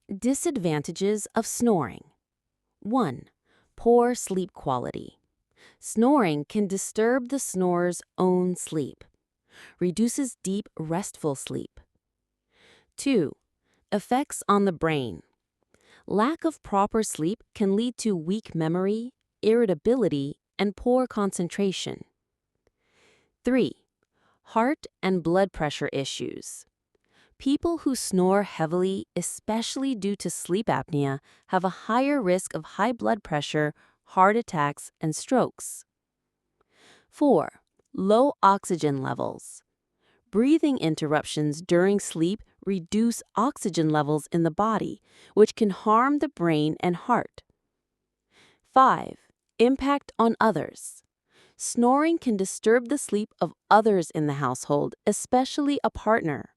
Disadvantages of snoring. 1. Poor sleep quality. Snoring can disturb the snorer's own sleep. Reduces deep, restful sleep. 2. Effects on the brain. Lack of proper sleep can lead to weak memory, irritability, and poor concentration. 3. Heart and blood pressure issues. People who snore heavily, especially due to sleep apnea, have a higher risk of high blood pressure, heart attacks, and strokes. 4. Low oxygen levels. Breathing interruptions during sleep reduce oxygen levels in the body, which can harm the brain and heart. 5. Impact on others. Snoring can disturb the sleep of others in the household, especially a partner.